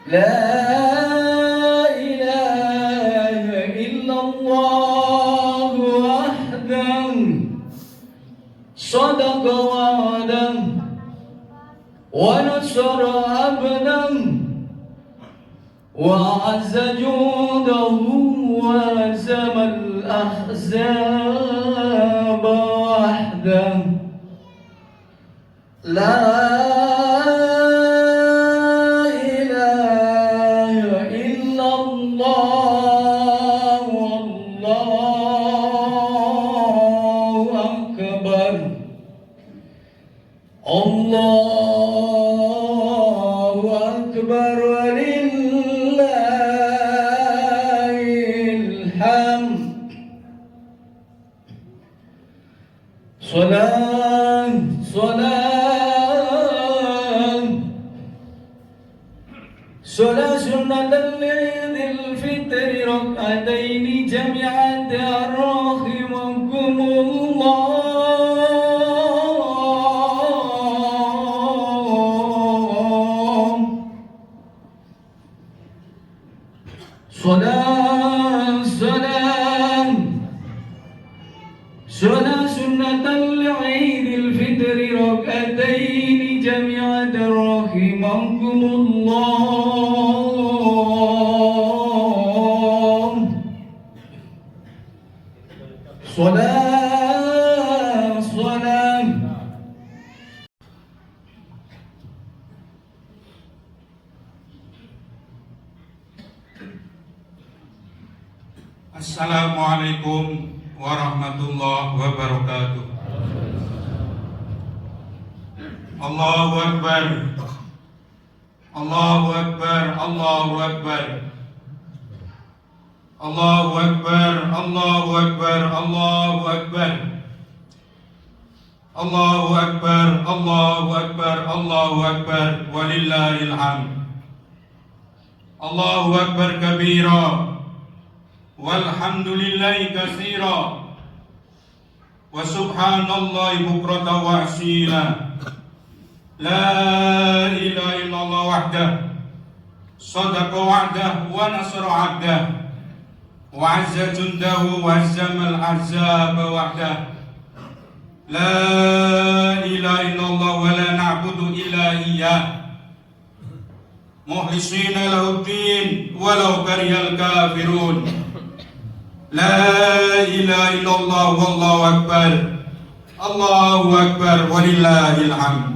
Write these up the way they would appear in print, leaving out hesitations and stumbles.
لا إله إلا الله وحده صدق وعده ونصر عبده وأعز جوده وهزم الأحزاب وحده لا إله إلا الله والله أكبر الله أكبر ولله الحمد صلاة سنة لعيد الفطر ركعتين جميعا رحمكم الله صلاة سنة لعيد الفطر ركعتين جميعا رحمكم الله صلاة Assalamualaikum warahmatullahi wabarakatuh. Allahu Akbar. Allahu Akbar. Allahu Akbar. Allahu Akbar. Allahu Akbar. Allahu Akbar. Allahu Akbar. Allahu Akbar. Allahu Akbar. Walillahil hamd. Allahu Akbar kabira. Walhamdulillahi katsira wa subhanallahi bukratan wa asila. La ilaha illallah wahdah sadaqa wa'dah wa nasara 'abdah wa 'azza jundahu wa hazzamal ahzaba wahdah. La ilaha illallah wa la na'budu illa iyyah mukhlisina lahuddin walau karihal kafirun. La ilaha illallah wallahu akbar. Allahu akbar walillahil hamd.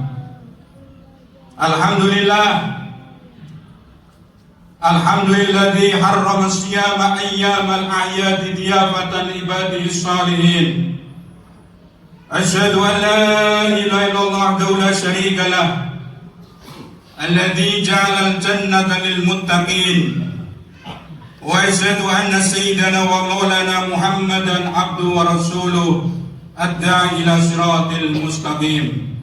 Alhamdulilladzi harrama siyama ayyamal a'yadi diyafatan ibadihi salihin. Asyhadu an la ilaha illallah wahdahu la syarika lah. Alladzi ja'ala al-jannata lil muttaqin. Wa asyhadu anna sayyidana wa maulana Muhammadan abduhu wa rasuluh ad-da'i ila siratil mustaqim.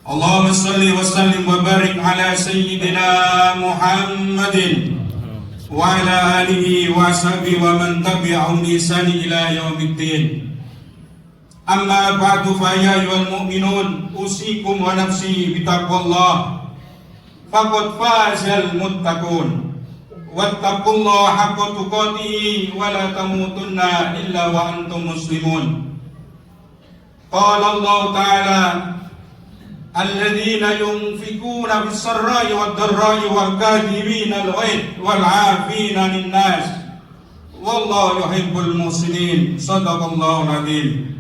Allahumma salli wa sallim wa barik ala sayyidina Muhammadin wa ala alihi wa sahbihi wa man tabi'ahum bi ihsan ila yaumiddin. Amma ba'du fa ya ayyuhal mu'minun usikum wa nafsi bi taqwallah faqad fazal muttaqun. Wattaqullaha haqqa tuqatih wa la tamutunna illa wa antum muslimun. Qala Allah Ta'ala alladzina yunfikuna bis-sarra'i wad-dharra'i wal kadhibina al-ghaidh wal 'afina 'anil nas wallahu yuhibbul muhsinin. Shadaqallahul 'azim.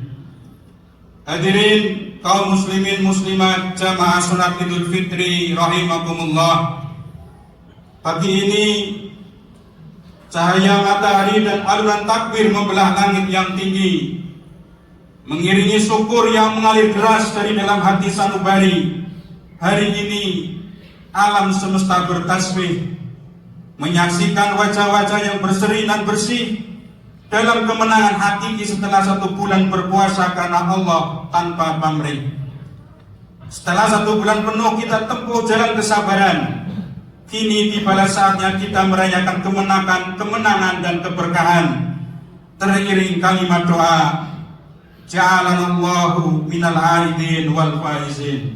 Hadirin kaum muslimin muslimat jamaah salat Idul Fitri rahimakumullah. Pagi ini cahaya matahari dan alunan takbir membelah langit yang tinggi, mengiringi syukur yang mengalir deras dari dalam hati sanubari. Hari ini alam semesta bertasbih, menyaksikan wajah-wajah yang berseri dan bersih dalam kemenangan hakiki setelah 1 bulan berpuasa karena Allah tanpa pamrih. Setelah 1 bulan penuh kita tempuh jalan kesabaran, kini tibalah saatnya kita merayakan kemenangan dan keberkahan. Teriring kalimat doa, ja'alanallahu minal aidin wal faizin.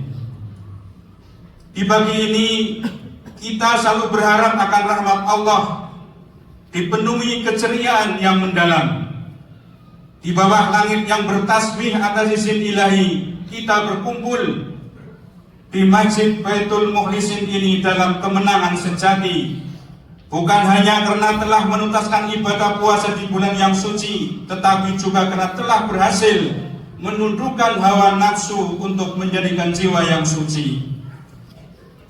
Di pagi ini kita selalu berharap akan rahmat Allah, dipenuhi keceriaan yang mendalam. Di bawah langit yang bertasbih atas izin ilahi, kita berkumpul di Masjid Baitul Mukhlisin ini dalam kemenangan sejati. Bukan hanya karena telah menuntaskan ibadah puasa di bulan yang suci, tetapi juga karena telah berhasil menundukkan hawa nafsu untuk menjadikan jiwa yang suci.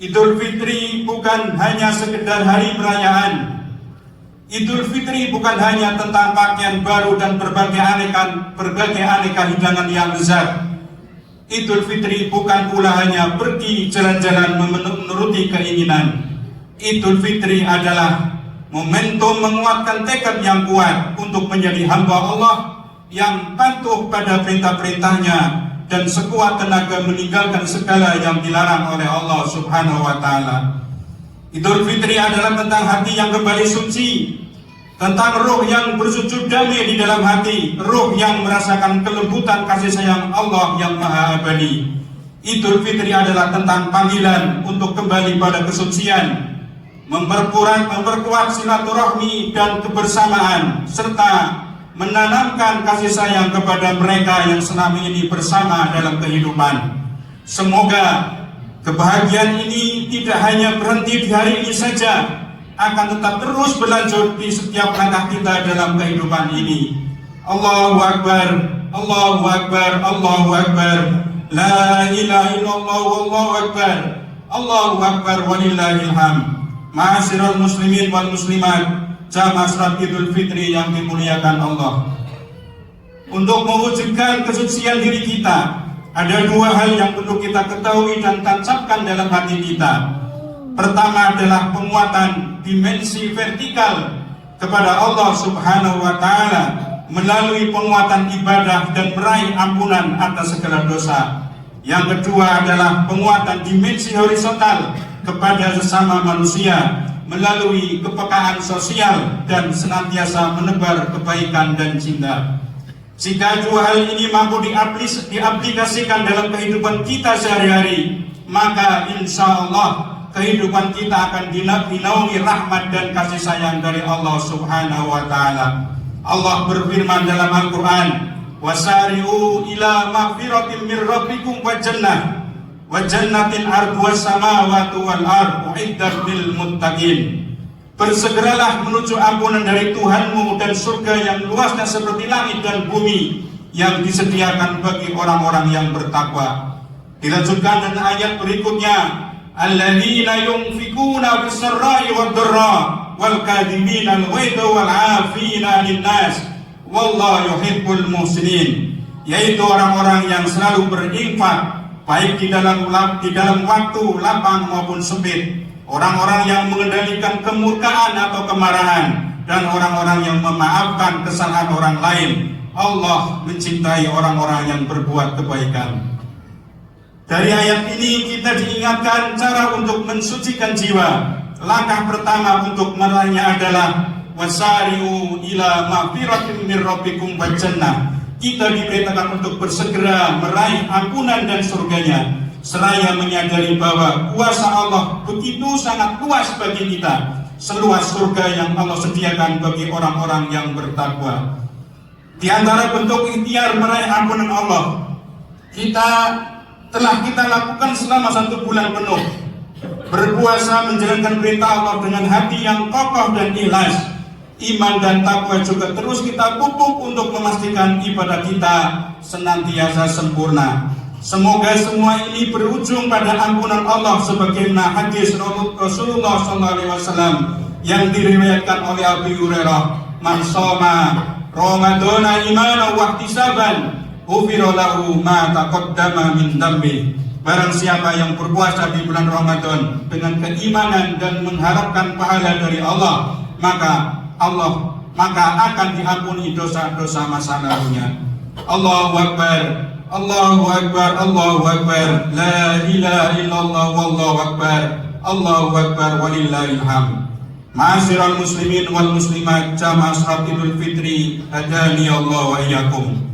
Idul Fitri bukan hanya sekedar hari perayaan. Idul Fitri bukan hanya tentang pakaian baru dan berbagai aneka hidangan yang lezat. Idul Fitri bukan pula hanya pergi jalan-jalan menuruti keinginan. Idul Fitri adalah momentum menguatkan tekad yang kuat untuk menjadi hamba Allah yang patuh pada perintah-perintahnya dan sekuat tenaga meninggalkan segala yang dilarang oleh Allah Subhanahu wa Ta'ala. Idul Fitri adalah tentang hati yang kembali suci, tentang roh yang bersujud damai di dalam hati, roh yang merasakan kelembutan kasih sayang Allah yang maha abadi. Idul Fitri adalah tentang panggilan untuk kembali pada kesucian, memperkuat silaturahmi dan kebersamaan, serta menanamkan kasih sayang kepada mereka yang selama ini bersama dalam kehidupan. Semoga kebahagiaan ini tidak hanya berhenti di hari ini saja, akan tetap terus berlanjut di setiap langkah kita dalam kehidupan ini. Allahu Akbar, Allahu Akbar, Allahu Akbar, la ilaha illallah, wallahu akbar, Allahu Akbar, walillahil hamd. Ma'asyiral muslimin wal muslimat, jamaah salat Idul Fitri yang dimuliakan Allah. Untuk mewujudkan kesucian diri kita, ada dua hal yang perlu kita ketahui dan tancapkan dalam hati kita. Pertama adalah penguatan dimensi vertikal kepada Allah Subhanahu wa Ta'ala melalui penguatan ibadah dan meraih ampunan atas segala dosa. Yang kedua adalah penguatan dimensi horizontal kepada sesama manusia melalui kepekaan sosial dan senantiasa menebar kebaikan dan cinta. Jika dua hal ini mampu diaplikasikan dalam kehidupan kita sehari-hari, maka insya Allah kehidupan kita akan dinaungi rahmat dan kasih sayang dari Allah Subhanahu wa Ta'ala. Allah berfirman dalam Al-Quran, wasari'u ila maghfiratin min rabbikum wa jannatin arduwas samawati wal ard uiddat lil muttaqin. Bersegeralah menuju ampunan dari Tuhanmu dan surga yang luasnya seperti langit dan bumi yang disediakan bagi orang-orang yang bertakwa. Dilanjutkan dengan ayat berikutnya, alladzina yunfikuna bis-sarra'i wad-dharra wal kadhibina al-ghaidha wal 'afina 'anil nas wallahu yuhibbul muhsinin. Yaitu orang-orang yang selalu berinfak baik di dalam waktu lapang maupun sempit, orang-orang yang mengendalikan kemurkaan atau kemarahan, dan orang-orang yang memaafkan kesalahan orang lain. Allah mencintai orang-orang yang berbuat kebaikan. Dari ayat ini kita diingatkan cara untuk mensucikan jiwa. Langkah pertama untuk meraihnya adalah wasari'u ila maghfiratin min rabbikum wa jannah. Kita diperintahkan untuk bersegera meraih ampunan dan surganya, seraya menyadari bahwa kuasa Allah begitu sangat luas bagi kita, seluas surga yang Allah sediakan bagi orang-orang yang bertakwa. Di antara bentuk ikhtiar meraih ampunan Allah, telah kita lakukan selama 1 bulan penuh, berpuasa menjalankan perintah Allah dengan hati yang kokoh dan ikhlas. Iman dan takwa juga terus kita pupuk untuk memastikan ibadah kita senantiasa sempurna. Semoga semua ini berujung pada ampunan Allah sebagaimana hadis Rasulullah SAW yang diriwayatkan oleh Abu Hurairah, man shoma Ramadana imanan wa ihtisaban ghufira lahu ma taqaddama min dambi. Barang siapa yang berpuasa di bulan Ramadan dengan keimanan dan mengharapkan pahala dari Allah, maka akan diampuni dosa-dosa masa lalunya. Allahu Akbar, Allahu Akbar, Allahu Akbar, la ilaha illallah, wallahu akbar, Allahu Akbar, walillahil hamd. Ma'asyiral muslimin wal muslimat, jamaah salat Idul Fitri, hadani Allah wa iyyakum.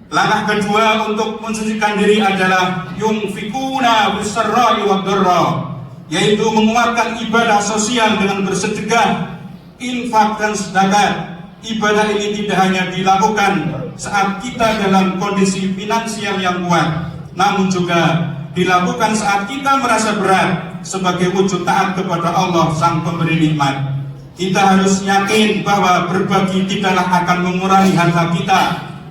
Langkah kedua untuk mensucikan diri adalah yunfikuna bis-sarra'i wad-dharra. yaitu menguatkan ibadah sosial dengan bersedekah, infak dan sedekah. Ibadah ini tidak hanya dilakukan saat kita dalam kondisi finansial yang kuat, namun juga dilakukan saat kita merasa berat sebagai wujud taat kepada Allah Sang Pemberi Nikmat. Kita harus yakin bahwa berbagi tidaklah akan mengurangi harta kita.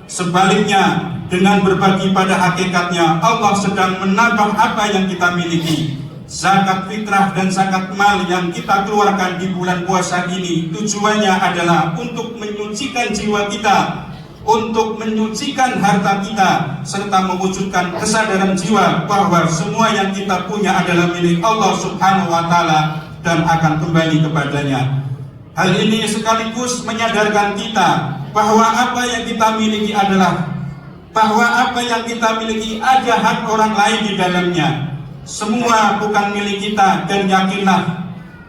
Sebaliknya, dengan berbagi pada hakikatnya Allah sedang menambah apa yang kita miliki. Zakat fitrah dan zakat mal yang kita keluarkan di bulan puasa ini tujuannya adalah untuk menyucikan jiwa kita, untuk menyucikan harta kita, serta mewujudkan kesadaran jiwa bahwa semua yang kita punya adalah milik Allah Subhanahu wa Ta'ala dan akan kembali kepadanya. Hal ini sekaligus menyadarkan kita bahwa apa yang kita miliki ada hak orang lain di dalamnya. Semua bukan milik kita, dan yakinlah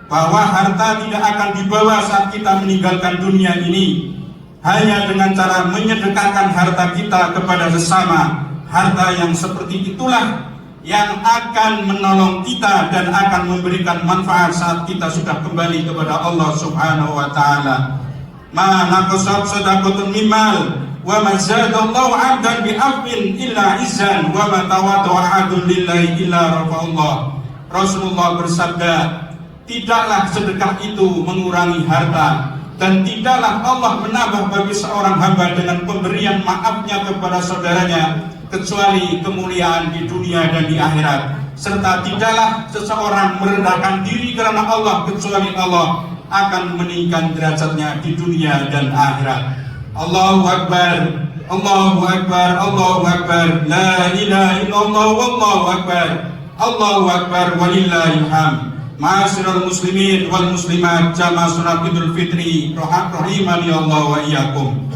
bahwa harta tidak akan dibawa saat kita meninggalkan dunia ini. Hanya dengan cara menyedekahkan harta kita kepada sesama, harta yang seperti itulah yang akan menolong kita dan akan memberikan manfaat saat kita sudah kembali kepada Allah Subhanahu wa Ta'ala. Ma naqasat sadaqatun mimal wa ma zadallahu 'abdan bi'afwin illa izzan wa ma tawadda'a 'abdun lillahi illa rafa'allah. Rasulullah bersabda, tidaklah sedekah itu mengurangi harta, dan tidaklah Allah menambah bagi seorang hamba dengan pemberian maafnya kepada saudaranya kecuali kemuliaan di dunia dan di akhirat. Serta tidaklah seseorang merendahkan diri karena Allah kecuali Allah akan meninggikan derajatnya di dunia dan akhirat. Allahu Akbar, Allahu Akbar, Allahu Akbar, la ilaha illallah, wallahu akbar, Allahu Akbar, walillahil hamd. Ma'asyiral muslimin wal muslimat, jamaah salat Idul Fitri rahimani Allah wa iyyakum.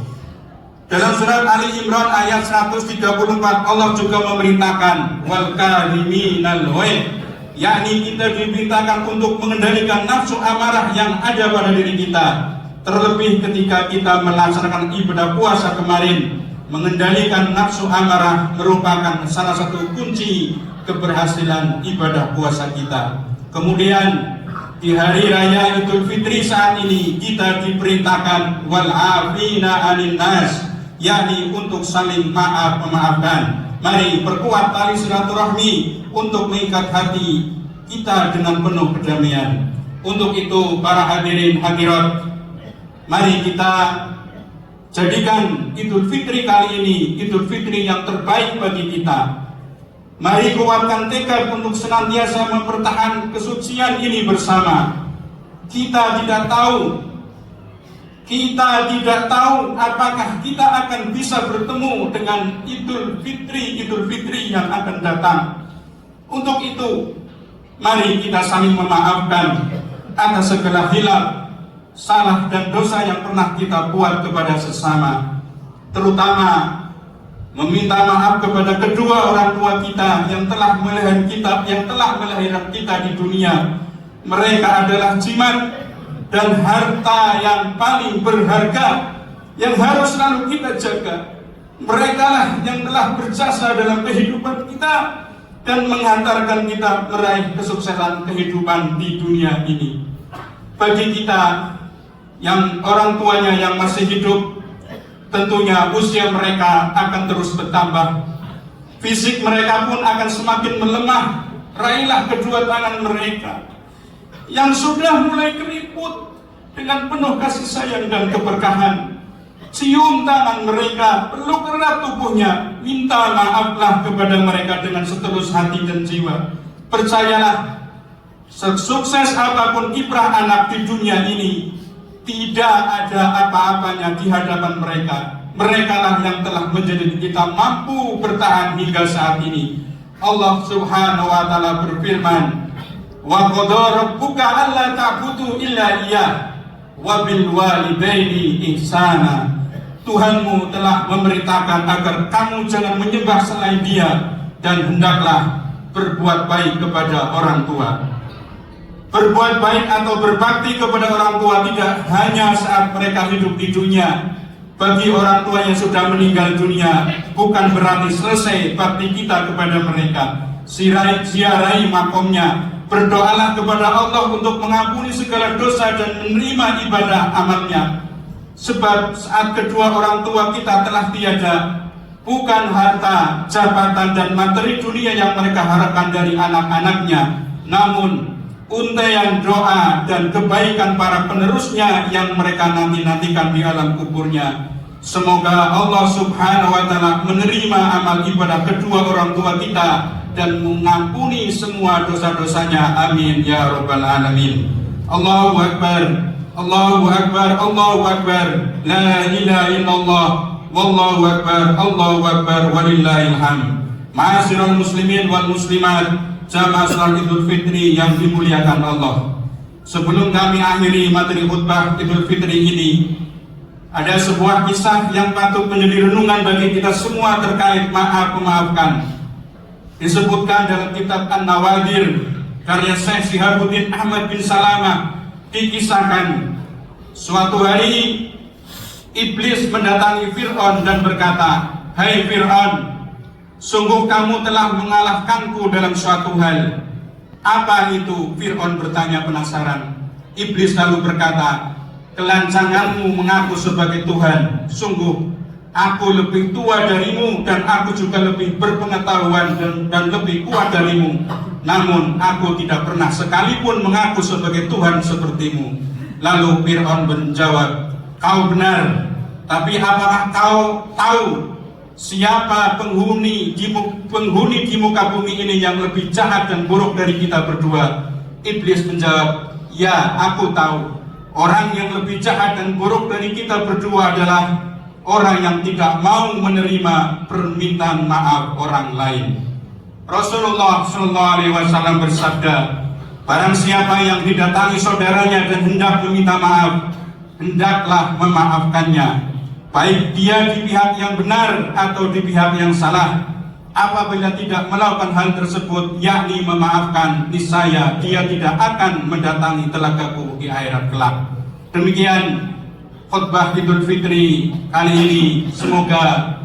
Dalam surat Ali Imran ayat 134 Allah juga memerintahkan wal kariminal ghaidh, yakni kita diperintahkan untuk mengendalikan nafsu amarah yang ada pada diri kita. Terlebih ketika kita melaksanakan ibadah puasa kemarin, mengendalikan nafsu amarah merupakan salah satu kunci keberhasilan ibadah puasa kita. Kemudian di hari raya Idul Fitri saat ini kita diperintahkan wal afina 'anil nas, yakni untuk saling memaafkan. Mari perkuat tali silaturahmi untuk mengikat hati kita dengan penuh kedamaian. Untuk itu para hadirin hadirat, mari kita jadikan Idul Fitri kali ini Idul Fitri yang terbaik bagi kita. Mari kuatkan tekad untuk senantiasa mempertahankan kesucian ini bersama. Kita tidak tahu apakah kita akan bisa bertemu dengan Idul Fitri yang akan datang. Untuk itu, mari kita saling memaafkan atas segala hilaf, salah dan dosa yang pernah kita buat kepada sesama. Terutama meminta maaf kepada kedua orang tua kita yang telah melahirkan kita di dunia. Mereka adalah jimat dan harta yang paling berharga yang harus selalu kita jaga. Mereka lah yang telah berjasa dalam kehidupan kita dan menghantarkan kita meraih kesuksesan kehidupan di dunia ini. Bagi kita yang orang tuanya yang masih hidup, tentunya usia mereka akan terus bertambah. Fisik mereka pun akan semakin melemah. Raihlah kedua tangan mereka yang sudah mulai keriput dengan penuh kasih sayang dan keberkahan. Cium tangan mereka, peluk erat tubuhnya, minta maaflah kepada mereka dengan setulus hati dan jiwa. Percayalah, sesukses apapun kiprah anak di dunia ini, tidak ada apa-apanya di hadapan mereka. Mereka lah yang telah menjadikan kita mampu bertahan hingga saat ini. Allah Subhanahu wa Ta'ala berfirman, wa qadara rabbuka alla ta'budu illa iyyah wa bil walidaini ihsana. Tuhanmu telah memerintahkan agar kamu jangan menyembah selain Dia dan hendaklah berbuat baik kepada orang tua. Berbuat baik atau berbakti kepada orang tua tidak hanya saat mereka hidup di dunia. Bagi orang tua yang sudah meninggal dunia, bukan berarti selesai bakti kita kepada mereka. Ziarahi makomnya, Berdoalah kepada Allah untuk mengampuni segala dosa dan menerima ibadah amalnya. Sebab saat kedua orang tua kita telah tiada, bukan harta, jabatan, dan materi dunia yang mereka harapkan dari anak-anaknya, namun untaian doa dan kebaikan para penerusnya yang mereka nanti-nantikan di alam kuburnya. Semoga Allah subhanahu wa ta'ala menerima amal ibadah kedua orang tua kita dan mengampuni semua dosa-dosanya. Amin ya rabbal alamin. Allahu akbar, Allahu akbar, Allahu akbar, la ilaha illallah, wallahu akbar, Allahu akbar, walillahil hamd. Ma'asyiral muslimin wal muslimat, jamaah salat Idul Fitri yang dimuliakan Allah. Sebelum kami akhiri materi khutbah Idul Fitri ini, ada sebuah kisah yang patut menjadi renungan bagi kita semua terkait maaf memaafkan. Disebutkan dalam kitab An-Nawadir karya Syekh Shihabuddin Ahmad bin Salamah, dikisahkan suatu hari iblis mendatangi Fir'aun dan berkata, "Hai Fir'aun, sungguh kamu telah mengalahkanku dalam suatu hal." "Apa itu?" Fir'aun bertanya penasaran. Iblis lalu berkata, "Kelancanganmu mengaku sebagai Tuhan. Sungguh aku lebih tua darimu dan aku juga lebih berpengetahuan dan lebih kuat darimu. Namun aku tidak pernah sekalipun mengaku sebagai Tuhan sepertimu." Lalu Fir'aun menjawab, "Kau benar, tapi apakah kau tahu siapa penghuni di muka bumi ini yang lebih jahat dan buruk dari kita berdua?" Iblis menjawab, "Ya, aku tahu. Orang yang lebih jahat dan buruk dari kita berdua adalah orang yang tidak mau menerima permintaan maaf orang lain." Rasulullah SAW bersabda, "Barang siapa yang didatangi saudaranya dan hendak meminta maaf, hendaklah memaafkannya, baik dia di pihak yang benar atau di pihak yang salah. Apabila tidak melakukan hal tersebut, yakni memaafkan, niscaya dia tidak akan mendatangi telagaku di akhirat kelak." Demikian khutbah Idul Fitri kali ini, semoga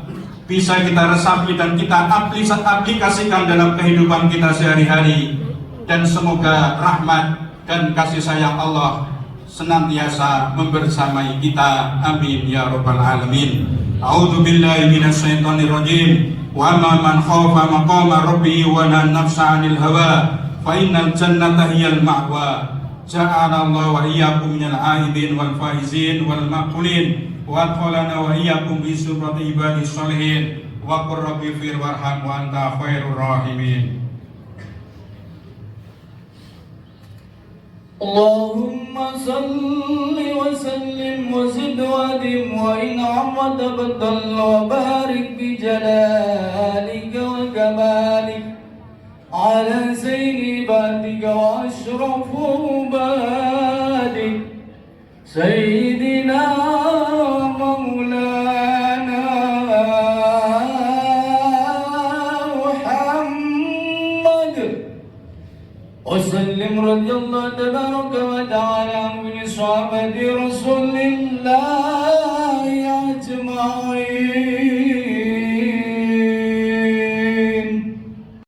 bisa kita resapi dan kita aplikasikan dalam kehidupan kita sehari-hari, dan semoga rahmat dan kasih sayang Allah senantiasa membersamai kita. Amin ya rabbal alamin. A'udzu billahi minasyaitonir rajim. Wa ma man khafa maqama rabbih wa nahan nafsa 'anil hawa fa innal jannata hiyal ma'wa. Ja'ala Allah wa iyyakum minal aidin wal faizin wal maqbulin wa adkhalana wa iyyakum bi suratil ibadis sholihin wa qur rabbi fir warham wa anta khairur rahimin. Allahumma salli wa sallim wa zid wa dim wa in'am wa tabaddal wa barik bi jalalika wa kamalik ala sayyidi ibadika wa ashrafu ibadik sayyidina maulana Muhammad wa sallim radiyallahu tabaraka wa ta'ala min sahabati rasulillah ajma'in.